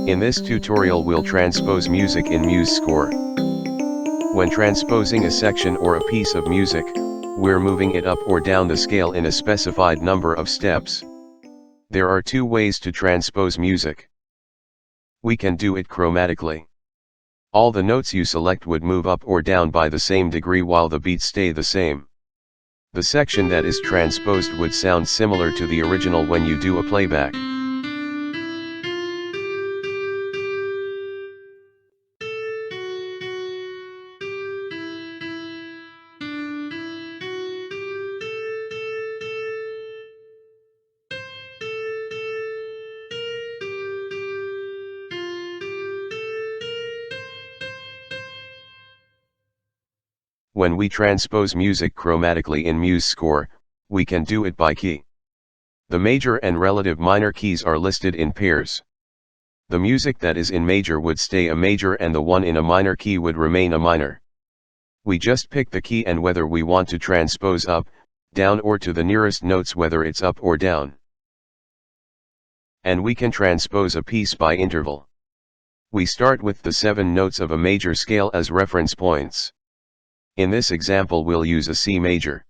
In this tutorial we'll transpose music in Muse score. When transposing a section or a piece of music, we're moving it up or down the scale in a specified number of steps. There are two ways to transpose music. We can do it chromatically. All the notes you select would move up or down by the same degree while the beats stay the same. The section that is transposed would sound similar to the original when you do a playback. When we transpose music chromatically in Muse score, we can do it by key. The major and relative minor keys are listed in pairs. The music that is in major would stay a major and the one in a minor key would remain a minor. We just pick the key and whether we want to transpose up, down or to the nearest notes whether it's up or down. And we can transpose a piece by interval. We start with the 7 notes of a major scale as reference points. In this example we'll use a C major.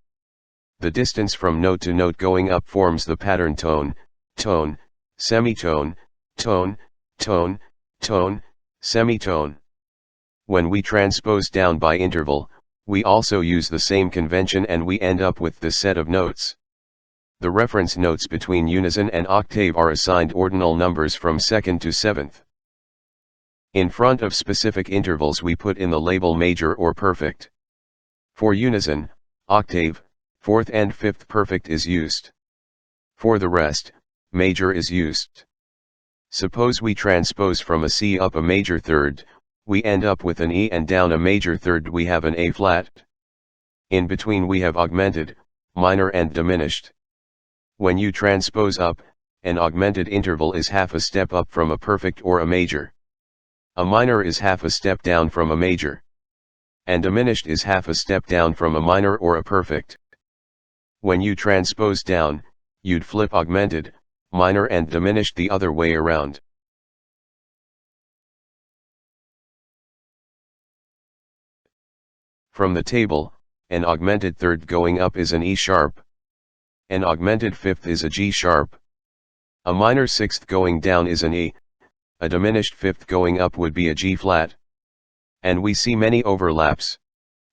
The distance from note to note going up forms the pattern tone, tone, semitone, tone, tone, tone, semitone. When we transpose down by interval, we also use the same convention and we end up with this set of notes. The reference notes between unison and octave are assigned ordinal numbers from 2nd to 7th. In front of specific intervals we put in the label major or perfect. For unison, octave, 4th and 5th perfect is used. For the rest, major is used. Suppose we transpose from a C up a major third, we end up with an E, and down a major third we have an A flat. In between we have augmented, minor and diminished. When you transpose up, an augmented interval is half a step up from a perfect or a major. A minor is half a step down from a major. And diminished is half a step down from a minor or a perfect. When you transpose down, you'd flip augmented, minor and diminished the other way around. From the table, an augmented third going up is an E sharp. An augmented fifth is a G sharp. A minor sixth going down is an E. A diminished fifth going up would be a G flat. And we see many overlaps.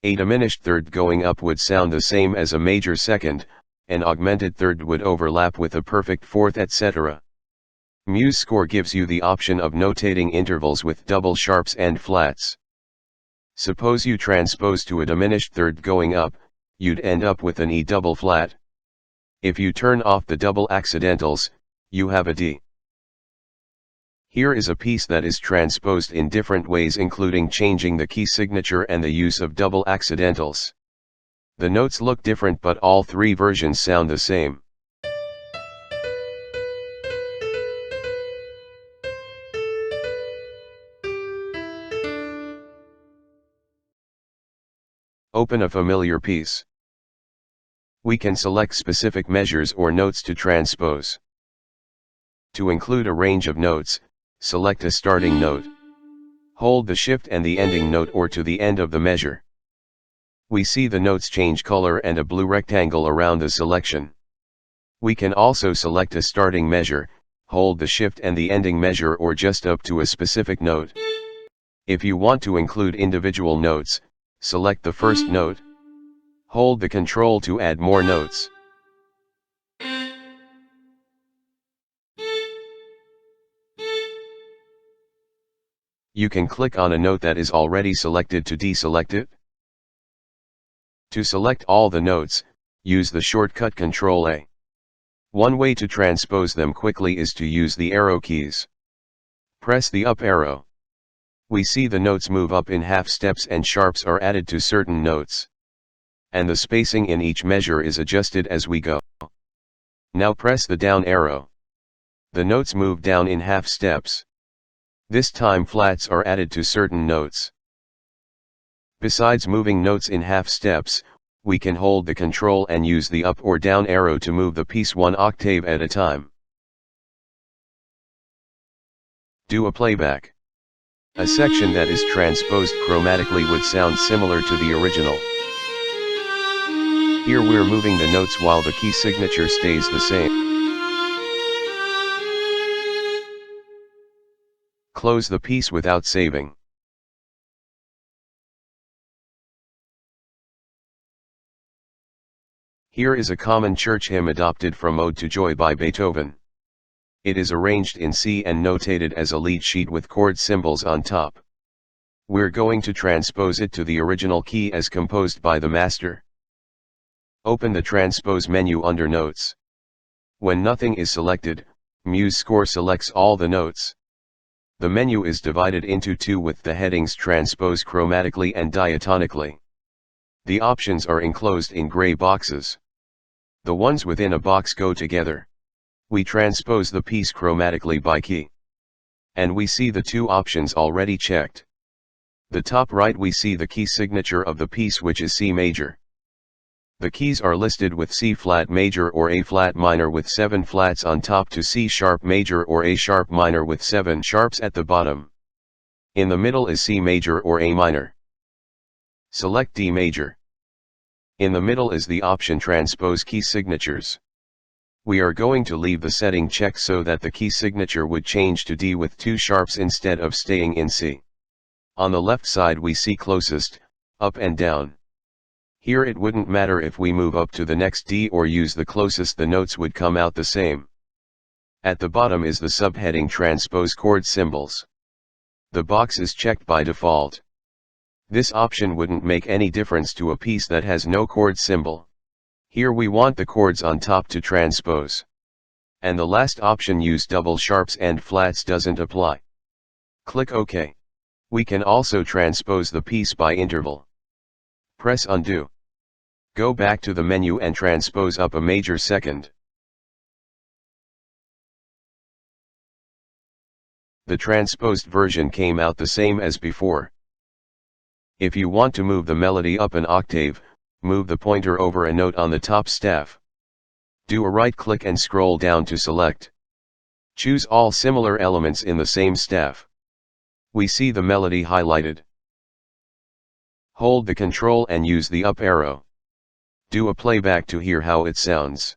A diminished third going up would sound the same as a major second, an augmented third would overlap with a perfect fourth, etc. Muse score gives you the option of notating intervals with double sharps and flats. Suppose you transpose to a diminished third going up, you'd end up with an E double flat. If you turn off the double accidentals, you have a D. Here is a piece that is transposed in different ways, including changing the key signature and the use of double accidentals. The notes look different but all 3 versions sound the same. Open a familiar piece. We can select specific measures or notes to transpose. To include a range of notes, select a starting note. Hold the shift and the ending note or to the end of the measure. We see the notes change color and a blue rectangle around the selection. We can also select a starting measure, hold the shift and the ending measure or just up to a specific note. If you want to include individual notes, select the first note. Hold the control to add more notes. You can click on a note that is already selected to deselect it. To select all the notes, use the shortcut Ctrl+A. One way to transpose them quickly is to use the arrow keys. Press the up arrow. We see the notes move up in half steps and sharps are added to certain notes. And the spacing in each measure is adjusted as we go. Now press the down arrow. The notes move down in half steps. This time flats are added to certain notes. Besides moving notes in half steps, we can hold the control and use the up or down arrow to move the piece 1 octave at a time. Do a playback. A section that is transposed chromatically would sound similar to the original. Here we're moving the notes while the key signature stays the same. Close the piece without saving. Here is a common church hymn adopted from Ode to Joy by Beethoven. It is arranged in C and notated as a lead sheet with chord symbols on top. We're going to transpose it to the original key as composed by the master. Open the Transpose menu under Notes. When nothing is selected, Muse Score selects all the notes. The menu is divided into two with the headings Transpose chromatically and diatonically. The options are enclosed in gray boxes. The ones within a box go together. We transpose the piece chromatically by key. And we see the two options already checked. The top right we see the key signature of the piece, which is C major. The keys are listed with C flat major or A flat minor with 7 flats on top to C sharp major or A sharp minor with 7 sharps at the bottom. In the middle is C major or A minor. Select D major. In the middle is the option Transpose key signatures. We are going to leave the setting checked so that the key signature would change to D with 2 sharps instead of staying in C. On the left side we see closest, up and down. Here it wouldn't matter if we move up to the next D or use the closest, the notes would come out the same. At the bottom is the subheading Transpose chord symbols. The box is checked by default. This option wouldn't make any difference to a piece that has no chord symbol. Here we want the chords on top to transpose. And the last option, use double sharps and flats, doesn't apply. Click OK. We can also transpose the piece by interval. Press undo. Go back to the menu and transpose up a major second. The transposed version came out the same as before. If you want to move the melody up an octave, move the pointer over a note on the top staff. Do a right click and scroll down to select. Choose all similar elements in the same staff. We see the melody highlighted. Hold the Ctrl and use the up arrow. Do a playback to hear how it sounds.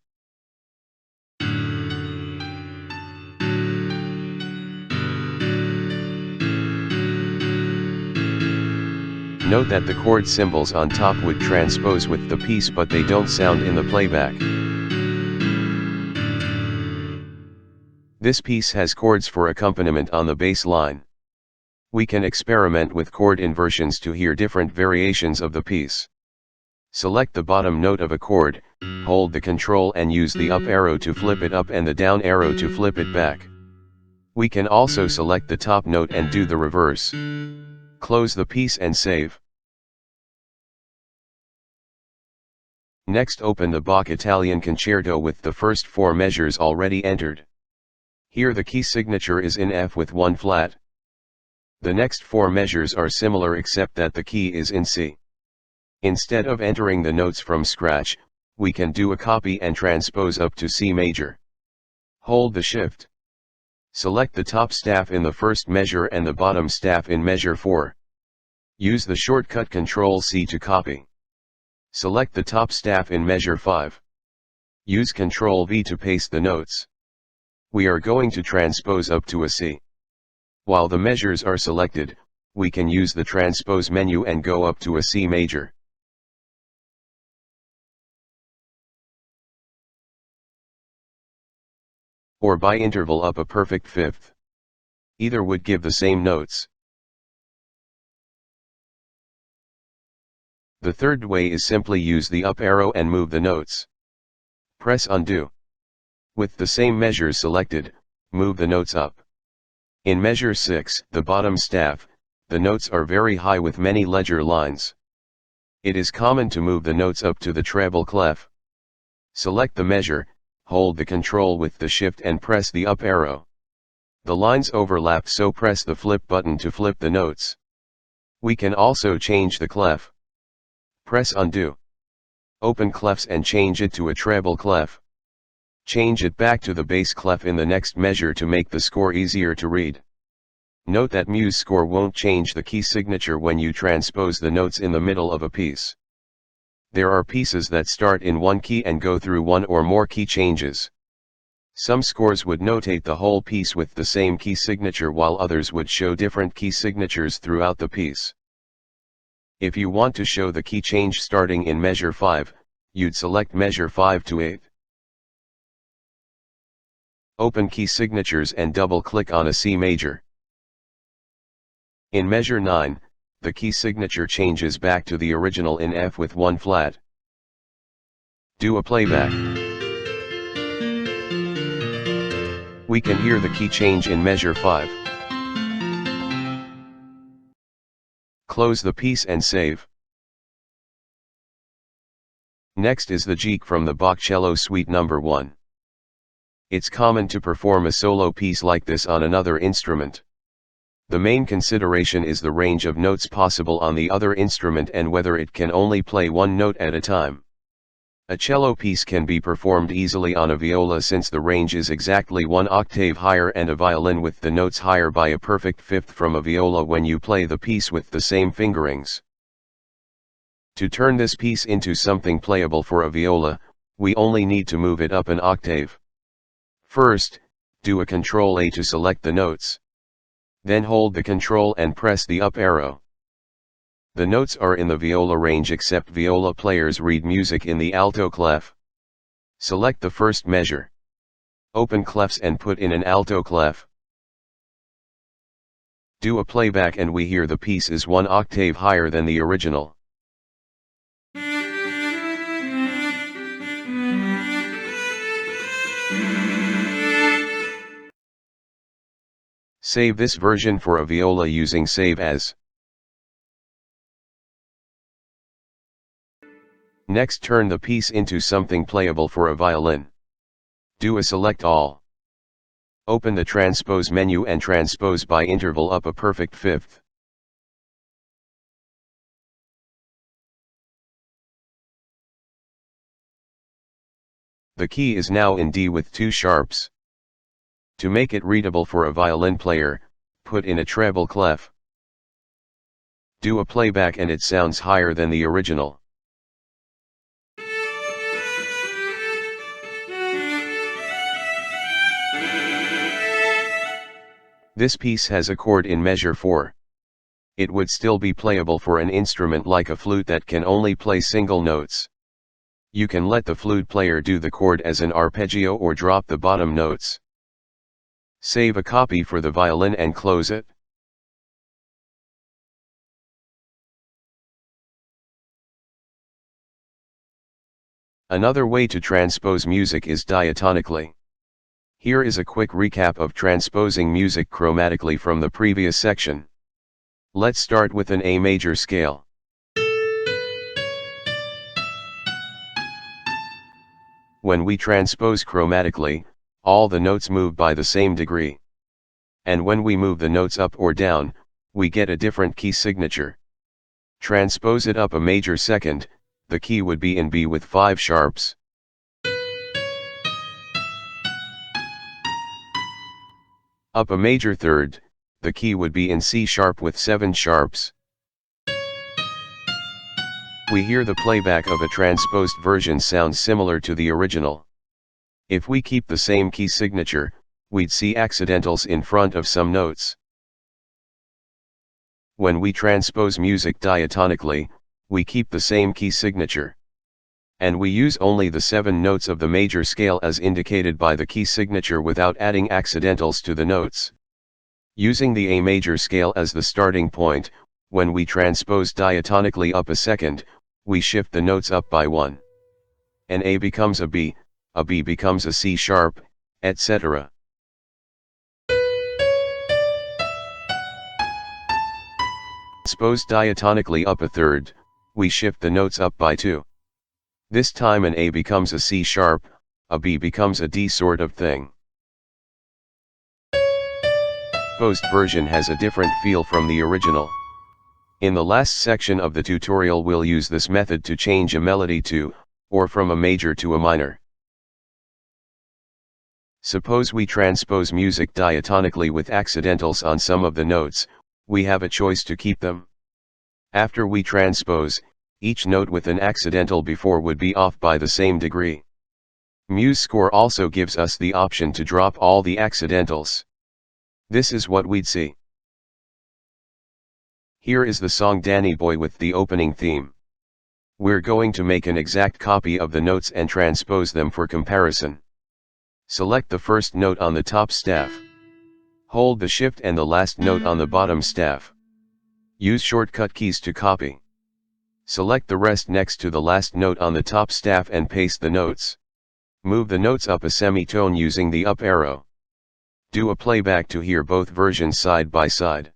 Note that the chord symbols on top would transpose with the piece, but they don't sound in the playback. This piece has chords for accompaniment on the bass line. We can experiment with chord inversions to hear different variations of the piece. Select the bottom note of a chord, hold the Ctrl and use the up arrow to flip it up and the down arrow to flip it back. We can also select the top note and do the reverse. Close the piece and save. Next, open the Bach Italian Concerto with the first 4 measures already entered. Here the key signature is in F with 1 flat. The next 4 measures are similar except that the key is in C. Instead of entering the notes from scratch, we can do a copy and transpose up to C major. Hold the Shift. Select the top staff in the first measure and the bottom staff in measure 4. Use the shortcut Ctrl-C to copy. Select the top staff in measure 5. Use Ctrl-V to paste the notes. We are going to transpose up to a C. While the measures are selected, we can use the Transpose menu and go up to a C major. Or by interval up a perfect fifth. Either would give the same notes. The third way is simply use the up arrow and move the notes. Press undo. With the same measures selected, move the notes up. In measure 6, the bottom staff, the notes are very high with many ledger lines. It is common to move the notes up to the treble clef. Select the measure, hold the Ctrl with the Shift and press the up arrow. The lines overlap, so press the flip button to flip the notes. We can also change the clef. Press undo. Open clefs and change it to a treble clef. Change it back to the bass clef in the next measure to make the score easier to read. Note that Muse score won't change the key signature when you transpose the notes in the middle of a piece. There are pieces that start in one key and go through one or more key changes. Some scores would notate the whole piece with the same key signature while others would show different key signatures throughout the piece. If you want to show the key change starting in measure 5, you'd select measure 5 to 8. Open key signatures and double-click on a C major. In measure 9, the key signature changes back to the original in F with 1 flat. Do a playback. We can hear the key change in measure 5. Close the piece and save. Next is the jig from the Bach Cello Suite No. 1. It's common to perform a solo piece like this on another instrument. The main consideration is the range of notes possible on the other instrument and whether it can only play one note at a time. A cello piece can be performed easily on a viola since the range is exactly 1 octave higher, and a violin with the notes higher by a perfect fifth from a viola when you play the piece with the same fingerings. To turn this piece into something playable for a viola, we only need to move it up an octave. First, do a Ctrl-A to select the notes. Then hold the Ctrl and press the up arrow. The notes are in the viola range except viola players read music in the alto clef. Select the first measure. Open clefs and put in an alto clef. Do a playback and we hear the piece is 1 octave higher than the original. Save this version for a viola using Save As. Next, turn the piece into something playable for a violin. Do a Select All. Open the Transpose menu and transpose by interval up a perfect fifth. The key is now in D with 2 sharps. To make it readable for a violin player, put in a treble clef. Do a playback and it sounds higher than the original. This piece has a chord in measure 4. It would still be playable for an instrument like a flute that can only play single notes. You can let the flute player do the chord as an arpeggio or drop the bottom notes. Save a copy for the violin and close it. Another way to transpose music is diatonically. Here is a quick recap of transposing music chromatically from the previous section. Let's start with an A major scale. When we transpose chromatically, all the notes move by the same degree. And when we move the notes up or down, we get a different key signature. Transpose it up a major second, the key would be in B with 5 sharps. Up a major third, the key would be in C sharp with 7 sharps. We hear the playback of a transposed version sounds similar to the original. If we keep the same key signature, we'd see accidentals in front of some notes. When we transpose music diatonically, we keep the same key signature. And we use only the 7 notes of the major scale as indicated by the key signature without adding accidentals to the notes. Using the A major scale as the starting point, when we transpose diatonically up a second, we shift the notes up by 1. An A becomes a B becomes a C sharp, etc. Transpose diatonically up a third, we shift the notes up by 2. This time an A becomes a C sharp, a B becomes a D sort of thing. Transposed version has a different feel from the original. In the last section of the tutorial we'll use this method to change a melody to, or from a major to a minor. Suppose we transpose music diatonically with accidentals on some of the notes, we have a choice to keep them. After we transpose, each note with an accidental before would be off by the same degree. Muse score also gives us the option to drop all the accidentals. This is what we'd see. Here is the song Danny Boy with the opening theme. We're going to make an exact copy of the notes and transpose them for comparison. Select the first note on the top staff. Hold the shift and the last note on the bottom staff. Use shortcut keys to copy. Select the rest next to the last note on the top staff and paste the notes. Move the notes up a semitone using the up arrow. Do a playback to hear both versions side by side.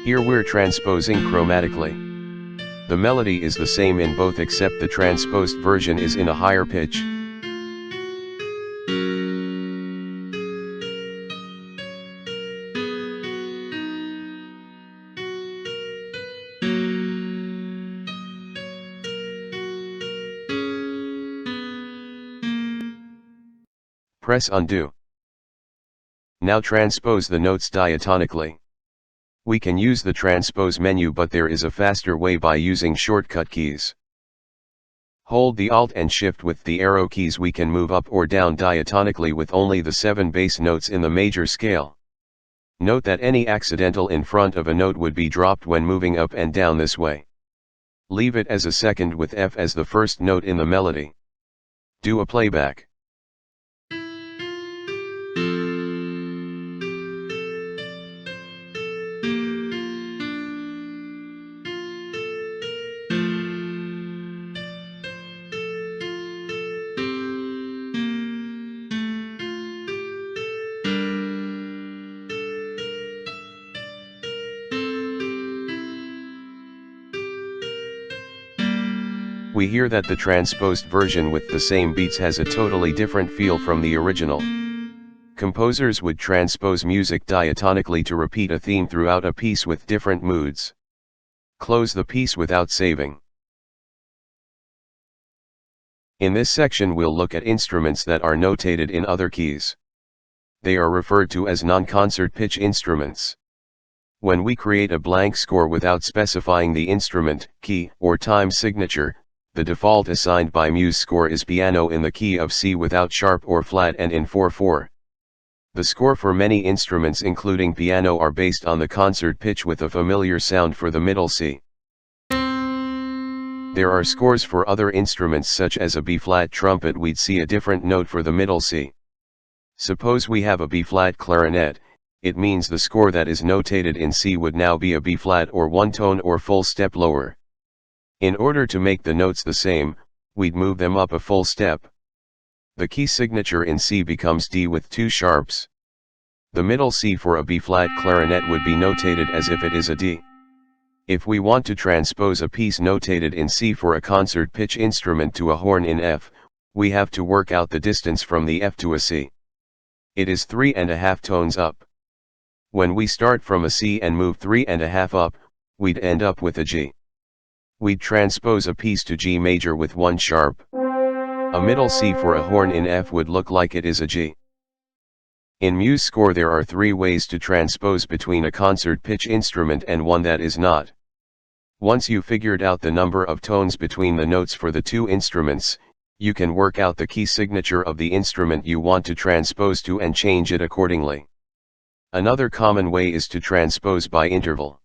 Here we're transposing chromatically. The melody is the same in both except the transposed version is in a higher pitch. Press undo. Now transpose the notes diatonically. We can use the transpose menu, but there is a faster way by using shortcut keys. Hold the Alt and Shift with the arrow keys. We can move up or down diatonically with only the 7 bass notes in the major scale. Note that any accidental in front of a note would be dropped when moving up and down this way. Leave it as a second with F as the first note in the melody. Do a playback. We hear that the transposed version with the same beats has a totally different feel from the original. Composers would transpose music diatonically to repeat a theme throughout a piece with different moods. Close the piece without saving. In this section we'll look at instruments that are notated in other keys. They are referred to as non-concert pitch instruments. When we create a blank score without specifying the instrument, key, or time signature, the default assigned by Muse score is piano in the key of C without sharp or flat and in 4/4. The score for many instruments including piano are based on the concert pitch with a familiar sound for the middle C. There are scores for other instruments such as a B-flat trumpet. We'd see a different note for the middle C. Suppose we have a B-flat clarinet, it means the score that is notated in C would now be a B-flat or one tone or full step lower. In order to make the notes the same, we'd move them up a full step. The key signature in C becomes D with 2 sharps. The middle C for a B-flat clarinet would be notated as if it is a D. If we want to transpose a piece notated in C for a concert pitch instrument to a horn in F, we have to work out the distance from the F to a C. It is 3½ tones up. When we start from a C and move 3½ up, we'd end up with a G. We'd transpose a piece to G major with 1 sharp. A middle C for a horn in F would look like it is a G. In Muse score there are 3 ways to transpose between a concert pitch instrument and one that is not. Once you figured out the number of tones between the notes for the 2 instruments, you can work out the key signature of the instrument you want to transpose to and change it accordingly. Another common way is to transpose by interval.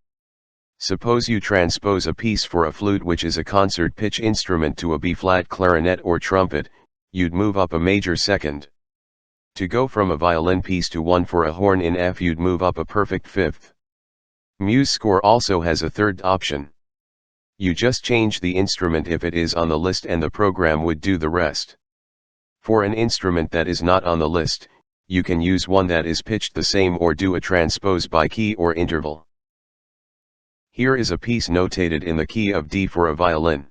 Suppose you transpose a piece for a flute, which is a concert pitch instrument, to a B-flat clarinet or trumpet, you'd move up a major second. To go from a violin piece to one for a horn in F, you'd move up a perfect fifth. Muse score also has a third option. You just change the instrument if it is on the list and the program would do the rest. For an instrument that is not on the list, you can use one that is pitched the same or do a transpose by key or interval. Here is a piece notated in the key of D for a violin.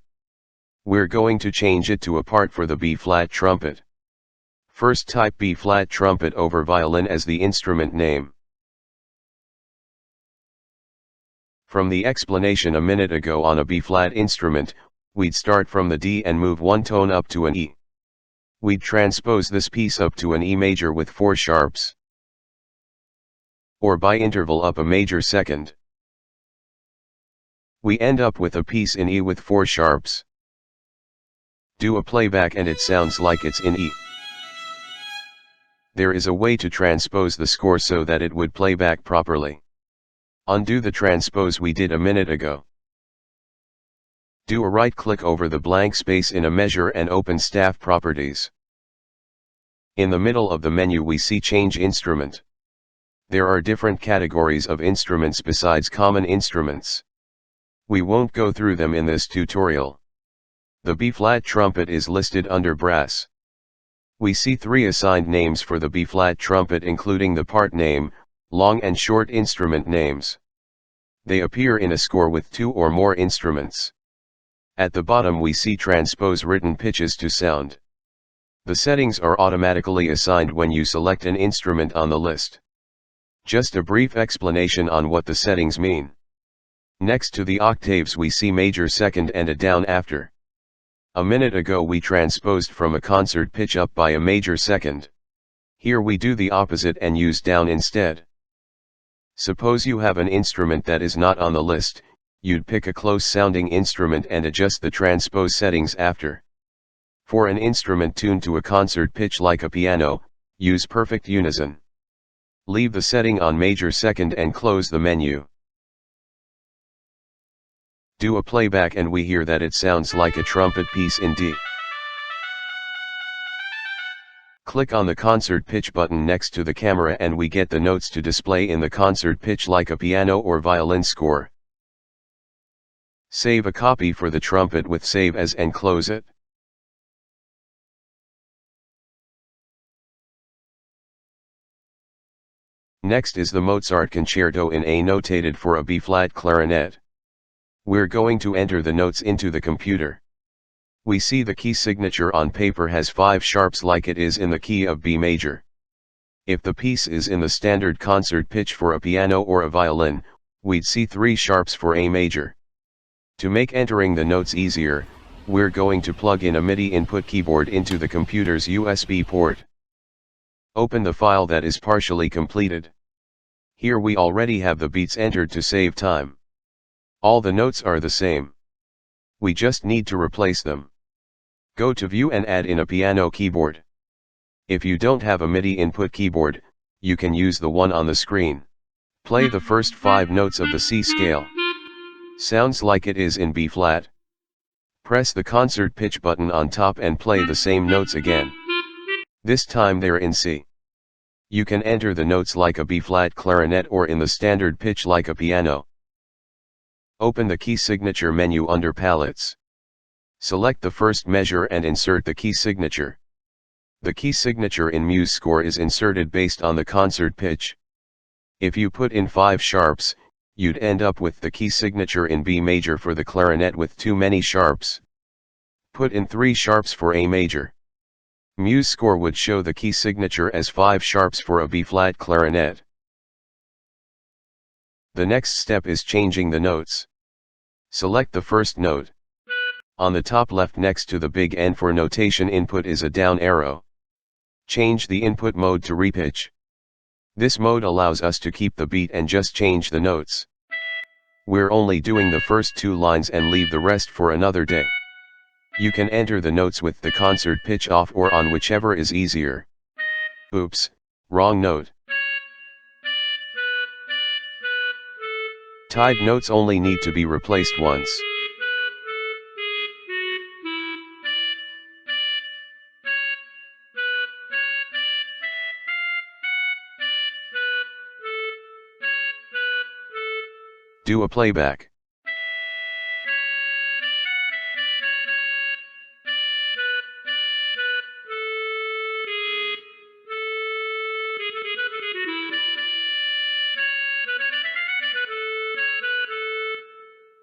We're going to change it to a part for the B-flat trumpet. First type B-flat trumpet over violin as the instrument name. From the explanation a minute ago on a B-flat instrument, we'd start from the D and move one tone up to an E. We'd transpose this piece up to an E major with 4 sharps, or by interval up a major second. We end up with a piece in E with 4 sharps. Do a playback and it sounds like it's in E. There is a way to transpose the score so that it would play back properly. Undo the transpose we did a minute ago. Do a right click over the blank space in a measure and open Staff Properties. In the middle of the menu we see Change Instrument. There are different categories of instruments besides common instruments. We won't go through them in this tutorial. The B-flat trumpet is listed under Brass. We see 3 assigned names for the B-flat trumpet including the part name, long and short instrument names. They appear in a score with 2 or more instruments. At the bottom we see transpose written pitches to sound. The settings are automatically assigned when you select an instrument on the list. Just a brief explanation on what the settings mean. Next to the octaves we see major second and a down after. A minute ago we transposed from a concert pitch up by a major second. Here we do the opposite and use down instead. Suppose you have an instrument that is not on the list, you'd pick a close sounding instrument and adjust the transpose settings after. For an instrument tuned to a concert pitch like a piano, use perfect unison. Leave the setting on major second and close the menu. Do a playback and we hear that it sounds like a trumpet piece in D. Click on the concert pitch button next to the camera and we get the notes to display in the concert pitch like a piano or violin score. Save a copy for the trumpet with Save As and close it. Next is the Mozart Concerto in A notated for a B-flat clarinet. We're going to enter the notes into the computer. We see the key signature on paper has 5 sharps like it is in the key of B major. If the piece is in the standard concert pitch for a piano or a violin, we'd see 3 sharps for A major. To make entering the notes easier, we're going to plug in a MIDI input keyboard into the computer's USB port. Open the file that is partially completed. Here we already have the beats entered to save time. All the notes are the same. We just need to replace them. Go to View and add in a piano keyboard. If you don't have a MIDI input keyboard, you can use the one on the screen. Play the first 5 notes of the C scale. Sounds like it is in B flat. Press the concert pitch button on top and play the same notes again. This time they're in C. You can enter the notes like a B-flat clarinet or in the standard pitch like a piano. Open the key signature menu under Palettes. Select the first measure and insert the key signature. The key signature in Muse score is inserted based on the concert pitch. If you put in 5 sharps, you'd end up with the key signature in B major for the clarinet with too many sharps. Put in 3 sharps for A major. Muse score would show the key signature as 5 sharps for a B-flat clarinet. The next step is changing the notes. Select the first note. On the top left next to the big N for notation input is a down arrow. Change the input mode to repitch. This mode allows us to keep the beat and just change the notes. We're only doing the first 2 lines and leave the rest for another day. You can enter the notes with the concert pitch off or on, whichever is easier. Oops, wrong note. Tied notes only need to be replaced once. Do a playback.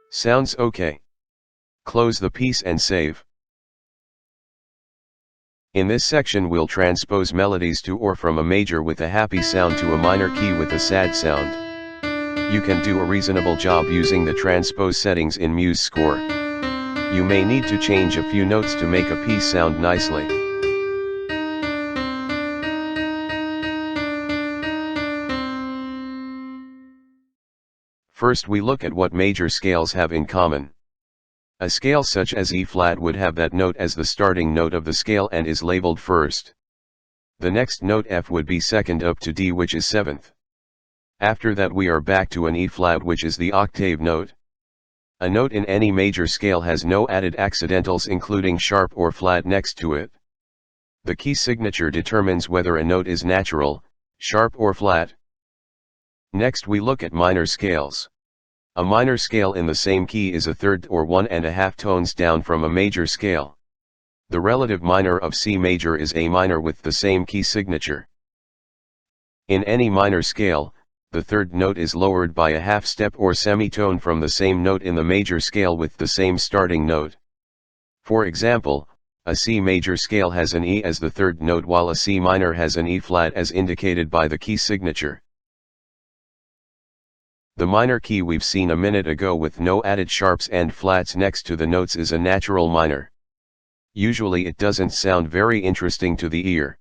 Sounds okay. Close the piece and save. In this section we'll transpose melodies to or from a major with a happy sound to a minor key with a sad sound. You can do a reasonable job using the transpose settings in Muse score. You may need to change a few notes to make a piece sound nicely. First we look at what major scales have in common. A scale such as E-flat would have that note as the starting note of the scale and is labeled first. The next note F would be second up to D, which is seventh. After that we are back to an E-flat, which is the octave note. A note in any major scale has no added accidentals including sharp or flat next to it. The key signature determines whether a note is natural, sharp or flat. Next we look at minor scales. A minor scale in the same key is a third or 1.5 tones down from a major scale. The relative minor of C major is A minor with the same key signature. In any minor scale, the third note is lowered by a half step or semitone from the same note in the major scale with the same starting note. For example, a C major scale has an E as the third note while a C minor has an E flat as indicated by the key signature. The minor key we've seen a minute ago with no added sharps and flats next to the notes is a natural minor. Usually it doesn't sound very interesting to the ear.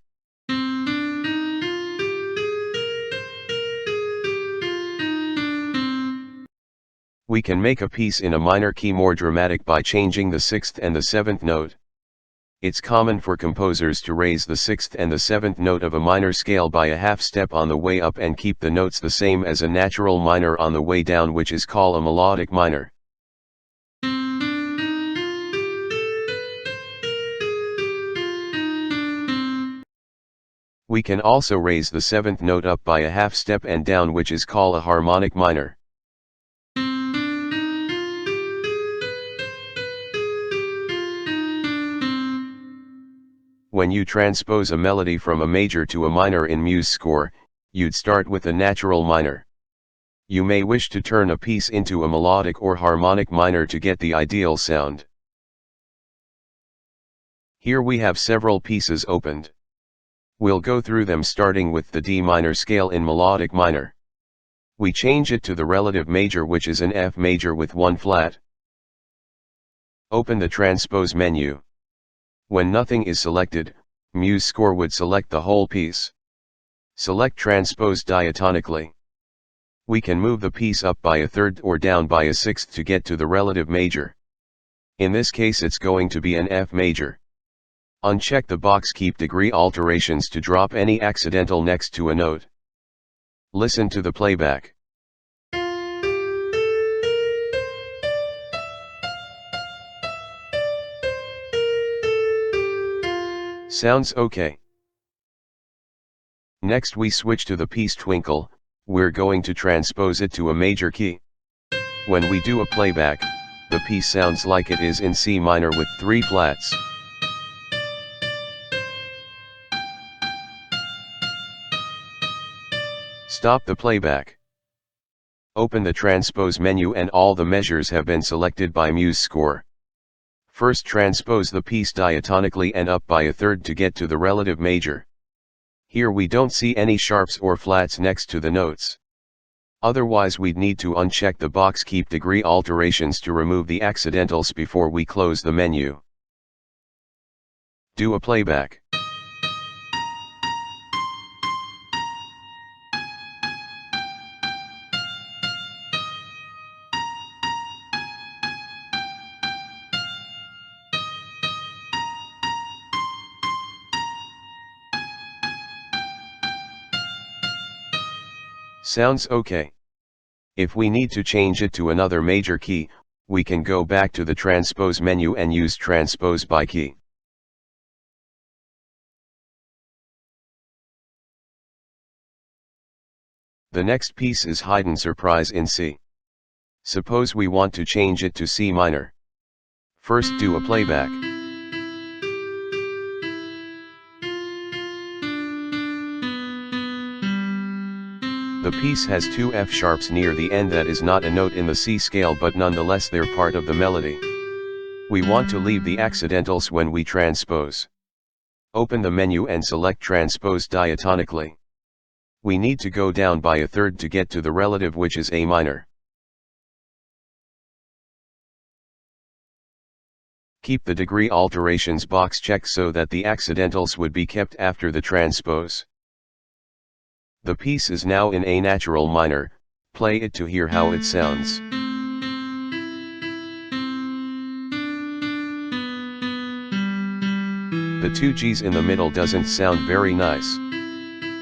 We can make a piece in a minor key more dramatic by changing the sixth and the seventh note. It's common for composers to raise the sixth and the seventh note of a minor scale by a half step on the way up and keep the notes the same as a natural minor on the way down, which is called a melodic minor. We can also raise the seventh note up by a half step and down, which is called a harmonic minor. When you transpose a melody from a major to a minor in Muse score, you'd start with a natural minor. You may wish to turn a piece into a melodic or harmonic minor to get the ideal sound. Here we have several pieces opened. We'll go through them starting with the D minor scale in melodic minor. We change it to the relative major, which is an F major with one flat. Open the Transpose menu. When nothing is selected, Muse score would select the whole piece. Select Transpose diatonically. We can move the piece up by a third or down by a sixth to get to the relative major. In this case it's going to be an F major. Uncheck the box Keep Degree Alterations to drop any accidental next to a note. Listen to the playback. Sounds okay. Next we switch to the piece Twinkle. We're going to transpose it to a major key. When we do a playback, the piece sounds like it is in C minor with 3 flats. Stop the playback. Open the Transpose menu and all the measures have been selected by Muse score. First transpose the piece diatonically and up by a third to get to the relative major. Here we don't see any sharps or flats next to the notes. Otherwise we'd need to uncheck the box Keep Degree Alterations to remove the accidentals before we close the menu. Do a playback. Sounds okay. If we need to change it to another major key, we can go back to the Transpose menu and use Transpose by key. The next piece is Hidden Surprise in C. Suppose we want to change it to C minor. First do a playback. The piece has 2 F sharps near the end. That is not a note in the C scale, but nonetheless they're part of the melody. We want to leave the accidentals when we transpose. Open the menu and select Transpose diatonically. We need to go down by a third to get to the relative, which is A minor. Keep the degree alterations box checked so that the accidentals would be kept after the transpose. The piece is now in A natural minor. Play it to hear how it sounds. The two Gs in the middle doesn't sound very nice.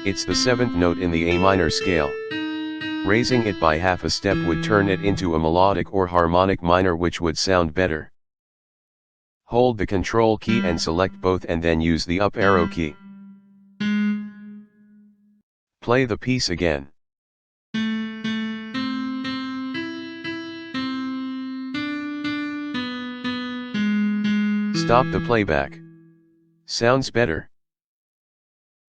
It's the 7th note in the A minor scale. Raising it by half a step would turn it into a melodic or harmonic minor, which would sound better. Hold the Control key and select both, and then use the up arrow key. Play the piece again. Stop the playback. Sounds better.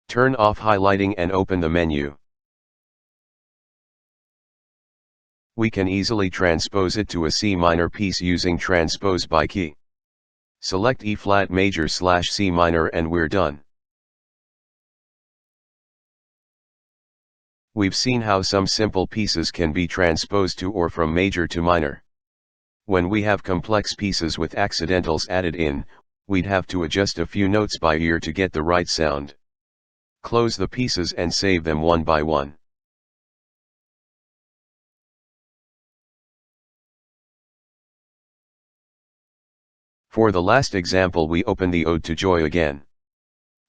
Turn off highlighting and open the menu. We can easily transpose it to a C minor piece using Transpose by key. Select E flat major / C minor and we're done. We've seen how some simple pieces can be transposed to or from major to minor. When we have complex pieces with accidentals added in, we'd have to adjust a few notes by ear to get the right sound. Close the pieces and save them one by one. For the last example, we open the Ode to Joy again.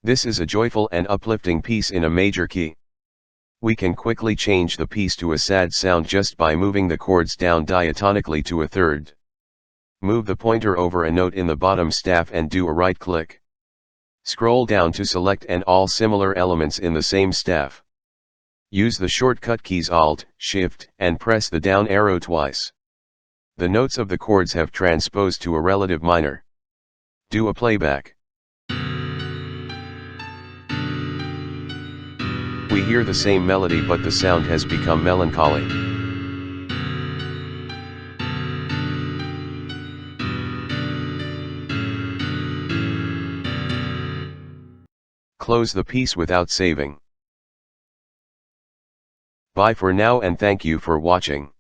This is a joyful and uplifting piece in a major key. We can quickly change the piece to a sad sound just by moving the chords down diatonically to a third. Move the pointer over a note in the bottom staff and do a right click. Scroll down to select and all similar elements in the same staff. Use the shortcut keys Alt, Shift, and press the down arrow twice. The notes of the chords have transposed to a relative minor. Do a playback. We hear the same melody, but the sound has become melancholy. Close the piece without saving. Bye for now and thank you for watching.